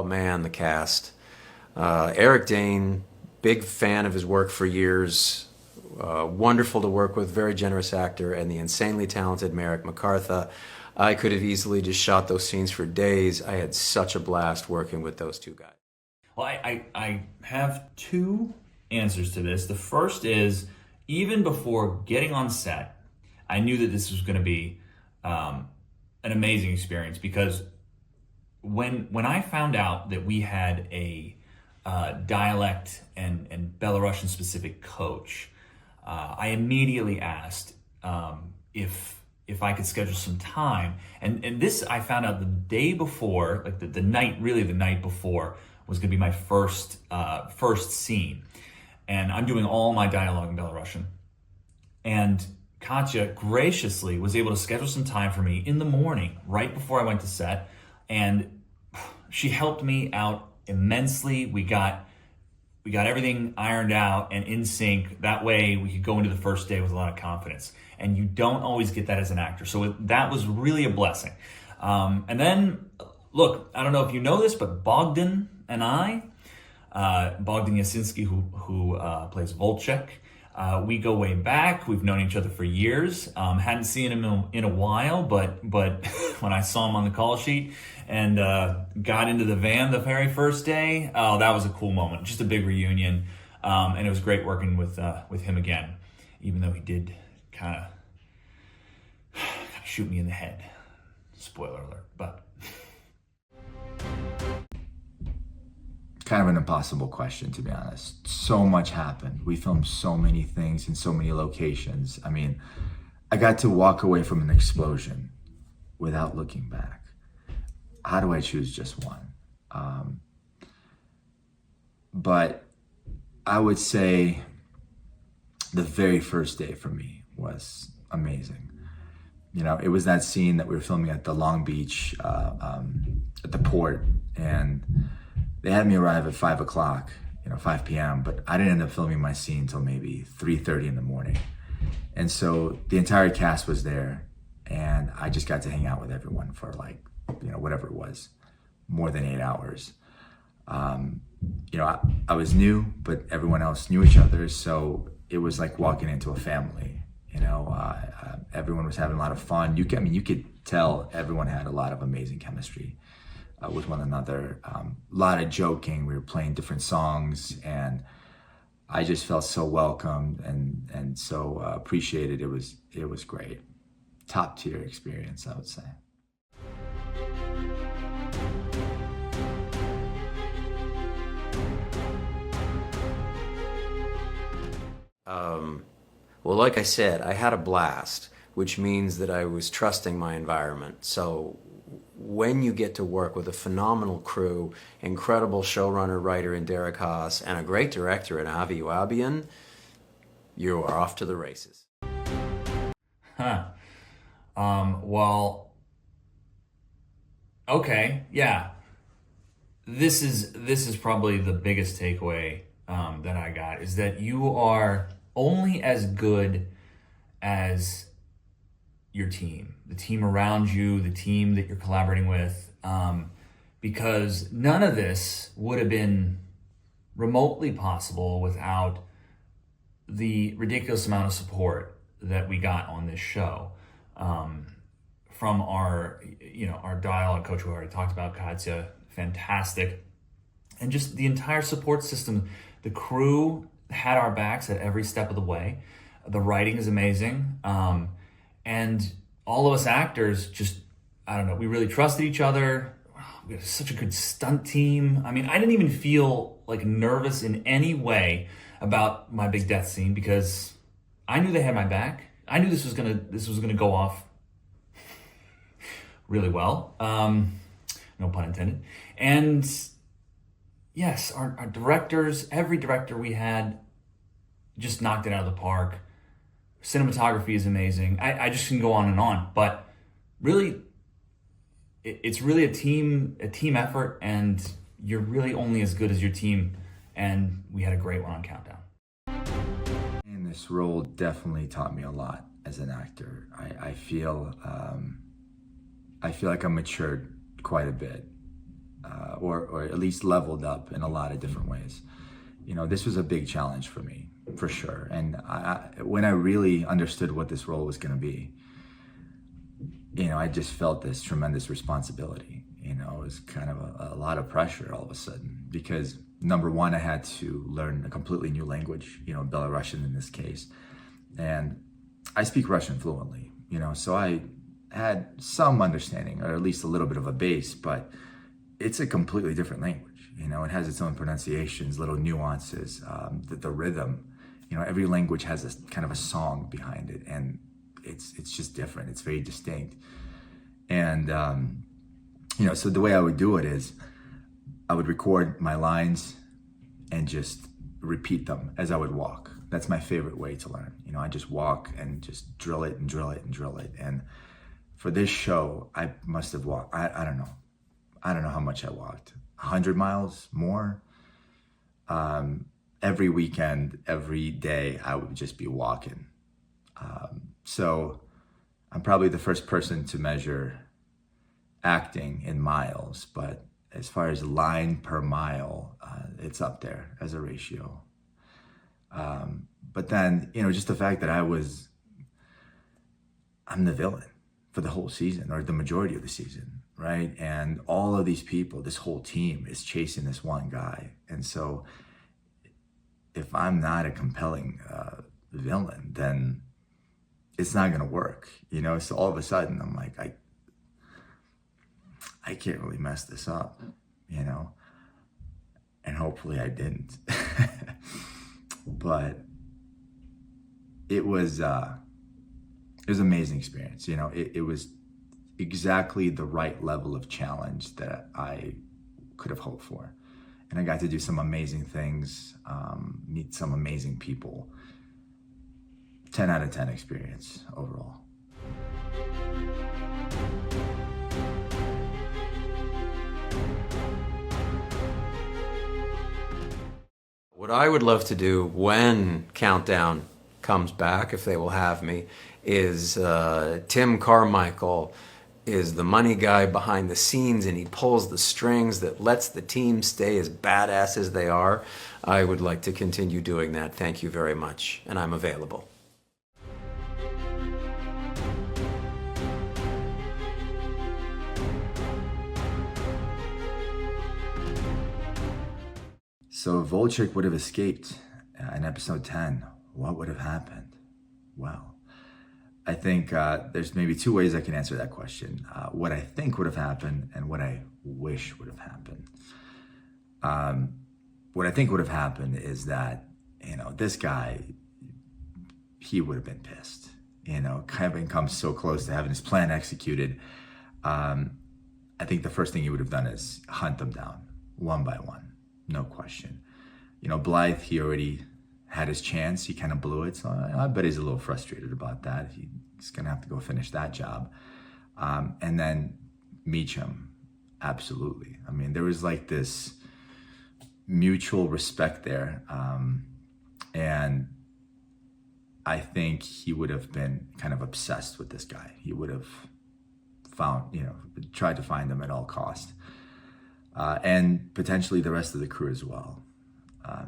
man, the cast. Eric Dane, big fan of his work for years. Wonderful to work with, very generous actor, and the insanely talented Merrick McCartha. I could have easily just shot those scenes for days. I had such a blast working with those two guys. Well, I have two answers to this. The first is, even before getting on set, I knew that this was going to be an amazing experience, because when I found out that we had a dialect and Belarusian specific coach, I immediately asked if I could schedule some time. And this I found out the day before, like the night before, was going to be my first scene. And I'm doing all my dialogue in Belarusian. And Katya graciously was able to schedule some time for me in the morning, right before I went to set. And she helped me out immensely. We got everything ironed out and in sync. That way we could go into the first day with a lot of confidence. And you don't always get that as an actor. So that was really a blessing. And then, look, I don't know if you know this, but Bogdan and I, Bogdan Yasinski, who plays Volchek, we go way back. We've known each other for years. Hadn't seen him in a while, but when I saw him on the call sheet and got into the van the very first day, oh, that was a cool moment. Just a big reunion, and it was great working with him again, even though he did kind of shoot me in the head. Spoiler alert, but. Kind of an impossible question, to be honest. So much happened. We filmed so many things in so many locations. I mean, I got to walk away from an explosion without looking back. How do I choose just one? But I would say the very first day for me was amazing. You know, it was that scene that we were filming at the Long Beach, at the port, and they had me arrive at 5 o'clock, 5 p.m., but I didn't end up filming my scene until maybe 3:30 in the morning. And so the entire cast was there, and I just got to hang out with everyone for whatever it was, more than 8 hours. I was new, but everyone else knew each other, so it was like walking into a family. Everyone was having a lot of fun. You could tell everyone had a lot of amazing chemistry with one another. A lot of joking. We were playing different songs, and I just felt so welcomed and so appreciated. It was great. Top tier experience, I would say. Well, like I said, I had a blast, which means that I was trusting my environment. So when you get to work with a phenomenal crew, incredible showrunner, writer in Derek Haas, and a great director in Avi Wabian, you are off to the races. Well, okay, yeah. This is probably the biggest takeaway that I got, is that you are only as good as your team, the team around you, the team that you're collaborating with, because none of this would have been remotely possible without the ridiculous amount of support that we got on this show, from our dialogue coach, who I already talked about, Katya, fantastic, and just the entire support system. The crew had our backs at every step of the way. The writing is amazing. And all of us actors just, I don't know, we really trusted each other. We had such a good stunt team. I mean, I didn't even feel like nervous in any way about my big death scene, because I knew they had my back. I knew this was gonna go off really well. No pun intended. And yes, our directors, every director we had just knocked it out of the park. Cinematography is amazing. I just can go on and on, but really, it's really a team effort, and you're really only as good as your team. And we had a great one on Countdown. And this role definitely taught me a lot as an actor. I feel like I matured quite a bit or at least leveled up in a lot of different ways. You know, this was a big challenge for me, for sure. And when I really understood what this role was going to be, you know, I just felt this tremendous responsibility. You know, it was kind of a lot of pressure all of a sudden, because number one, I had to learn a completely new language, you know, Belarusian in this case. And I speak Russian fluently, you know, so I had some understanding, or at least a little bit of a base, but it's a completely different language. You know, it has its own pronunciations, little nuances, the rhythm. You know, every language has a kind of a song behind it, and it's just different. It's very distinct. And, you know, so the way I would do it is I would record my lines and just repeat them as I would walk. That's my favorite way to learn. You know, I just walk and just drill it and drill it and drill it. And for this show, I must have walked, I don't know. I don't know how much I walked. 100 miles more. Every weekend, every day, I would just be walking. So I'm probably the first person to measure acting in miles, but as far as line per mile, it's up there as a ratio. But then, you know, just the fact that I'm the villain for the whole season, or the majority of the season, right? And all of these people, this whole team is chasing this one guy. And so if I'm not a compelling villain, then it's not gonna work, you know? So all of a sudden I'm like, I can't really mess this up, you know? And hopefully I didn't. But it was an amazing experience. You know, it was exactly the right level of challenge that I could have hoped for. And I got to do some amazing things, meet some amazing people. 10 out of 10 experience overall. What I would love to do when Countdown comes back, if they will have me, is Tim Carmichael is the money guy behind the scenes, and he pulls the strings that lets the team stay as badass as they are. I would like to continue doing that. Thank you very much, and I'm available. So if Volchek would have escaped in episode 10, what would have happened? Well, I think there's maybe two ways I can answer that question. What I think would have happened and what I wish would have happened. What I think would have happened is that, you know, this guy, he would have been pissed. You know, having come so close to having his plan executed, I think the first thing he would have done is hunt them down one by one. No question. You know, Blythe, he already had his chance. He kind of blew it. So I bet he's a little frustrated about that. He's going to have to go finish that job. And then Meachum, absolutely. I mean, there was like this mutual respect there. And I think he would have been kind of obsessed with this guy. He would have found, you know, tried to find him at all costs. And potentially the rest of the crew as well.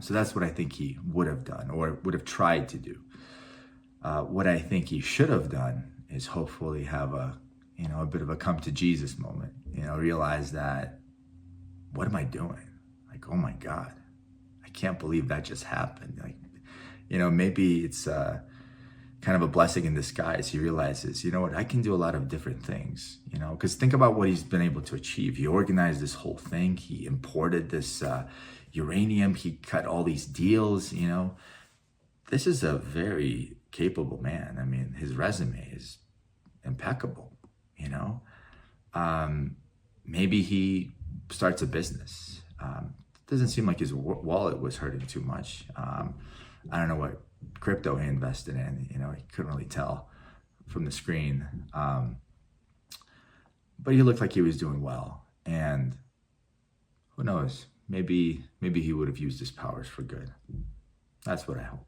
So that's what I think he would have done, or would have tried to do. What I think he should have done is hopefully have a bit of a come to Jesus moment. You know, realize that, what am I doing? Like, oh my God, I can't believe that just happened. Like, you know, maybe it's kind of a blessing in disguise. He realizes, you know what, I can do a lot of different things, you know, because think about what he's been able to achieve. He organized this whole thing. He imported this uranium. He cut all these deals, you know. This is a very capable man. I mean, his resume is impeccable, you know. Maybe he starts a business. Doesn't seem like his wallet was hurting too much. I don't know what crypto he invested in, you know, he couldn't really tell from the screen. But he looked like he was doing well. And who knows, maybe he would have used his powers for good. That's what I hope.